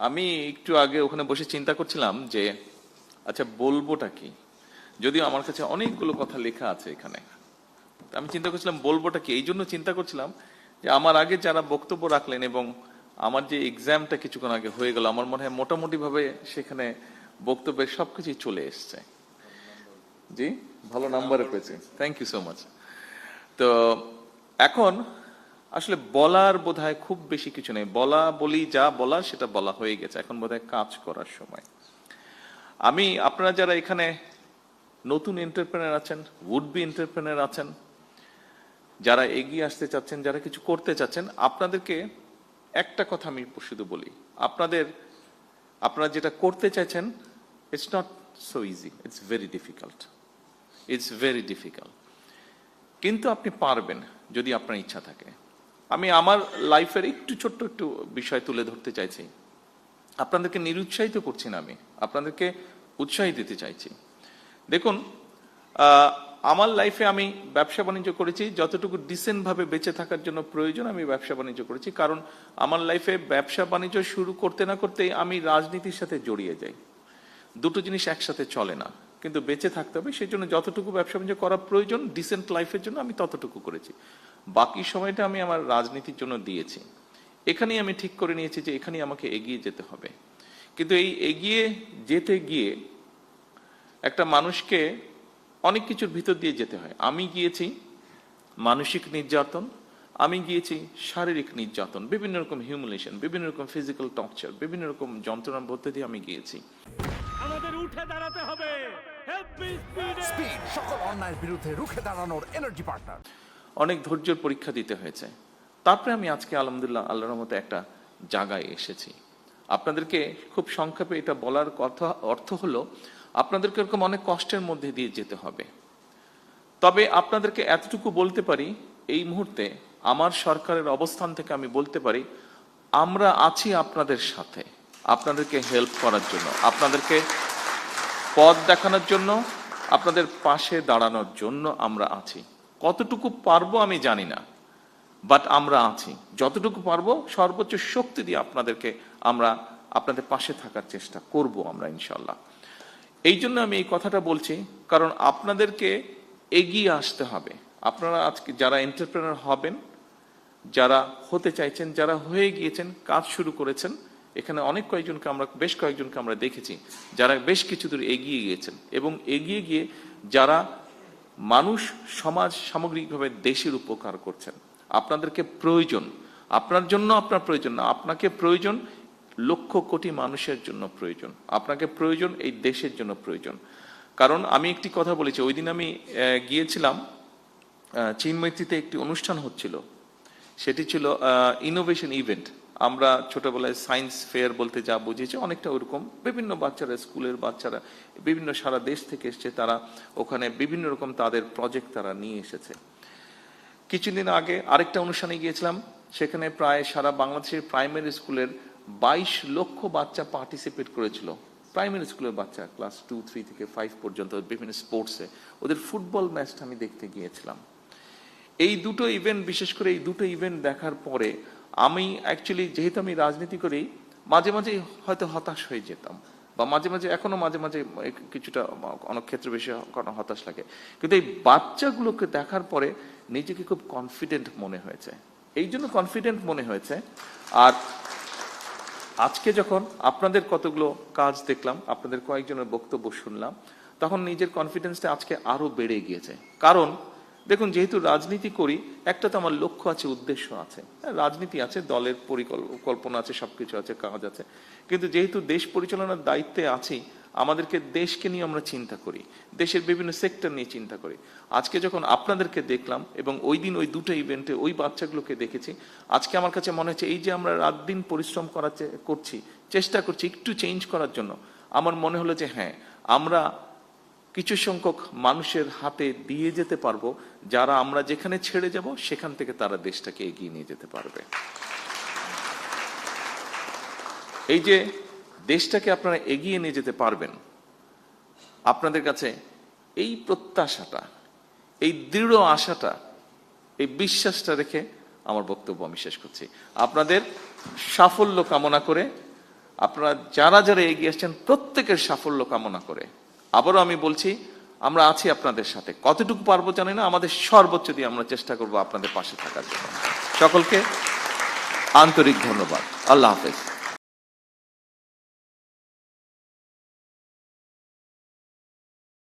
আমি একটু আগে ওখানে বসে চিন্তা করছিলাম যে আচ্ছা বলবোটা কি, যদিও আমার কাছে অনেকগুলো কথা লেখা আছে এখানে। আমি চিন্তা করছিলাম বলবোটা কি, এই জন্য চিন্তা করছিলাম যে আমার আগে যারা বক্তব্য রাখলেন এবং আমার যে এক্সামটা কিছুক্ষণ আগে হয়ে গেল, আমার মনে হয় মোটামুটি ভাবে সেখানে বক্তব্যের সবকিছুই চলে এসছে। জি, ভালো নাম্বারে পেয়েছি, থ্যাংক ইউ সো মাচ। তো এখন আসলে বলার বোধহয় খুব বেশি কিছু নেই, বলি যা বলা সেটা বলা হয়ে গেছে, এখন বোধহয় কাজ করার সময়। আমি আপনারা যারা এখানে নতুন এন্টারপ্রেনার আছেন, উড বি এন্টারপ্রেনার আছেন, যারা এগিয়ে আসতে চাচ্ছেন, যারা কিছু করতে চাচ্ছেন, আপনাদেরকে একটা কথা আমি শুধু বলি, আপনারা যেটা করতে চাইছেন, it's not so easy, it's very difficult, it's very difficult, কিন্তু আপনি পারবেন যদি আপনার ইচ্ছা থাকে। আমি আমার লাইফের একটু ছোট্ট একটু বিষয় তুলে ধরতে চাইছি। আপনাদেরকে নিরুৎসাহিত করছি না, আমি আপনাদেরকে উৎসাহ দিতে চাইছি। দেখুন, আমার লাইফে আমি ব্যবসা বাণিজ্য করেছি, যতটুকু ডিসেন্ট ভাবে বেঁচে থাকার জন্য প্রয়োজন আমি ব্যবসা বাণিজ্য করেছি। কারণ আমার লাইফে ব্যবসা বাণিজ্য শুরু করতে না করতেই আমি রাজনীতির সাথে জড়িয়ে যাই। দুটো জিনিস একসাথে চলে না, কিন্তু বেঁচে থাকতে হবে, সেই জন্য যতটুকু ব্যবসা বাণিজ্য করা প্রয়োজন ডিসেন্ট লাইফের জন্য আমি ততটুকু করেছি, বাকি সময়টা আমি আমার রাজনীতির জন্য দিয়েছি। এখানেই আমি ঠিক করে নিয়েছি যে এখানেই আমাকে এগিয়ে যেতে হবে। কিন্তু এই এগিয়ে যেতে গিয়ে একটা মানুষকে অনেক কিছুর ভিতর দিয়ে যেতে হয়। আমি গিয়েছি মানসিক নির্যাতন, আমি গিয়েছি শারীরিক নির্যাতন, বিভিন্ন রকম হিউমিলিয়েশন, বিভিন্ন রকম ফিজিক্যাল টর্চার, বিভিন্ন রকম যন্ত্রণার মধ্যে দিয়ে আমি গিয়েছি। আমাদের উঠে দাঁড়াতে হবে, স্পিড, সকল অন্যায়ের বিরুদ্ধে রুখে দাঁড়ানোর এনার্জি পার্টনার। অনেক ধৈর্যের পরীক্ষা দিতে হয়েছে, তারপরে আমি আজকে আলহামদুলিল্লাহ আল্লাহর রহমতে একটা জায়গায় এসেছি। আপনাদেরকে খুব সংক্ষেপে এটা বলার কথা অর্থ হলো, আপনাদেরকে এরকম অনেক কষ্টের মধ্যে দিয়ে যেতে হবে। তবে আপনাদেরকে এতটুকু বলতে পারি, এই মুহূর্তে আমার সরকারের অবস্থান থেকে আমি বলতে পারি, আমরা আছি আপনাদের সাথে, আপনাদেরকে হেল্প করার জন্য, আপনাদেরকে পথ দেখানোর জন্য, আপনাদের পাশে দাঁড়ানোর জন্য আমরা আছি। কতটুকু পারবো আমি জানি না, বাট আমরা আছি, যতটুকু পারবো সর্বোচ্চ শক্তি দিয়ে আমরা আপনাদের পাশে থাকার চেষ্টা করব আমরা ইনশাল্লাহ। এই জন্য আমি এই কথাটা বলছি, কারণ আপনাদেরকে এগিয়ে আসতে হবে। আপনারা আজকে যারা এন্টারপ্রেনার হবেন, যারা হতে চাইছেন, যারা হয়ে গিয়েছেন, কাজ শুরু করেছেন, এখানে বেশ কয়েকজনকে আমরা দেখেছি যারা বেশ কিছু দূর এগিয়ে গিয়েছেন, এবং এগিয়ে গিয়ে যারা মানুষ, সমাজ, সামগ্রিকভাবে দেশের উপকার করছেন। আপনাদেরকে প্রয়োজন, আপনার জন্য আপনার প্রয়োজন না, আপনাকে প্রয়োজন লক্ষ কোটি মানুষের জন্য প্রয়োজন, আপনাকে প্রয়োজন এই দেশের জন্য প্রয়োজন। কারণ আমি একটি কথা বলেছি, ওই দিন আমি গিয়েছিলাম চিনমৈত্রীতে, একটি অনুষ্ঠান হচ্ছিল, সেটি ছিল ইনোভেশন ইভেন্ট। আমরা ছোটবেলায় সায়েন্স ফেয়ার বলতে যা বুঝেছি, অনেকটা ওরকম, বিভিন্ন বাচ্চারা, স্কুলের বাচ্চারা বিভিন্ন সারা দেশ থেকে এসছে, তারা ওখানে বিভিন্ন রকম তাদের প্রজেক্ট তারা নিয়ে এসেছে। কিছুদিন আগে আরেকটা অনুষ্ঠানে গিয়েছিলাম, সেখানে প্রায় সারা বাংলাদেশের প্রাইমারি স্কুলের 22 লক্ষ বাচ্চা পার্টিসিপেট করেছিল। প্রাইমারি স্কুলের বাচ্চা, ক্লাস 2, 3 থেকে 5 পর্যন্ত, বিভিন্ন স্পোর্টসে। ওদের ফুটবল ম্যাচটা আমি দেখতে গিয়েছিলাম। এই দুটো ইভেন্ট, বিশেষ করে এই দুটো ইভেন্ট দেখার পরে আমি অ্যাকচুয়ালি, যেহেতু আমি রাজনীতি করি, মাঝে মাঝে হয়তো হতাশ হয়ে যেতাম, বা এখনো মাঝে মাঝে কিছুটা, অনেক ক্ষেত্রে বেশি হতাশ লাগে। কিন্তু এই বাচ্চাগুলোকে দেখার পরে নিজেকে খুব কনফিডেন্ট মনে হয়েছে। এই জন্য কনফিডেন্ট মনে হয়েছে। আর আজকে যখন আপনাদের কতগুলো কাজ দেখলাম, আপনাদের কয়েকজনের বক্তব্য শুনলাম, তখন নিজের কনফিডেন্সটা আজকে আরো বেড়ে গিয়েছে। কারণ দেখুন, যেহেতু রাজনীতি করি, একটা তো আমার লক্ষ্য আছে, উদ্দেশ্য আছে। রাজনীতি আছে, দলের পরিকল্পনা আছে, সবকিছু আছে, কাজ আছে, কিন্তু যেহেতু দেশ পরিচালনার দায়িত্বে আছি, আমাদেরকে দেশকে নিয়ে আমরা চিন্তা করি, দেশের বিভিন্ন সেক্টর নিয়ে চিন্তা করি। আজকে যখন আপনাদেরকে দেখলাম, এবং ওই দিন ওই দুটো ইভেন্টে ওই বাচ্চাগুলোকে দেখেছি, আজকে আমার কাছে মনে হচ্ছে, এই যে আমরা রাত দিন পরিশ্রম করছি, চেষ্টা করছি একটু চেঞ্জ করার জন্য, আমার মনে হলো যে হ্যাঁ, আমরা কিছু সংখ্যক মানুষের হাতে দিয়ে যেতে পারবো, যারা আমরা যেখানে ছেড়ে যাব সেখান থেকে তারা দেশটাকে এগিয়ে নিয়ে যেতে পারবে। এই যে দেশটাকে আপনারা এগিয়ে নিয়ে যেতে পারবেন, আপনাদের কাছে এই প্রত্যাশাটা, এই দৃঢ় আশাটা, এই বিশ্বাসটা রেখে আমার বক্তব্য আমি শেষ করছি। আপনাদের সাফল্য কামনা করে আপনারা যারা যারা এগিয়ে আসছেন প্রত্যেকের সাফল্য কামনা করে আবারও আমি বলছি, আমরা আছি আপনাদের সাথে, কতটুকু পারবো জানি না, আমাদের সর্বোচ্চ দিয়ে আমরা চেষ্টা করব আপনাদের পাশে থাকার জন্য। সকলকে আন্তরিক ধন্যবাদ। আল্লাহ হাফেজ।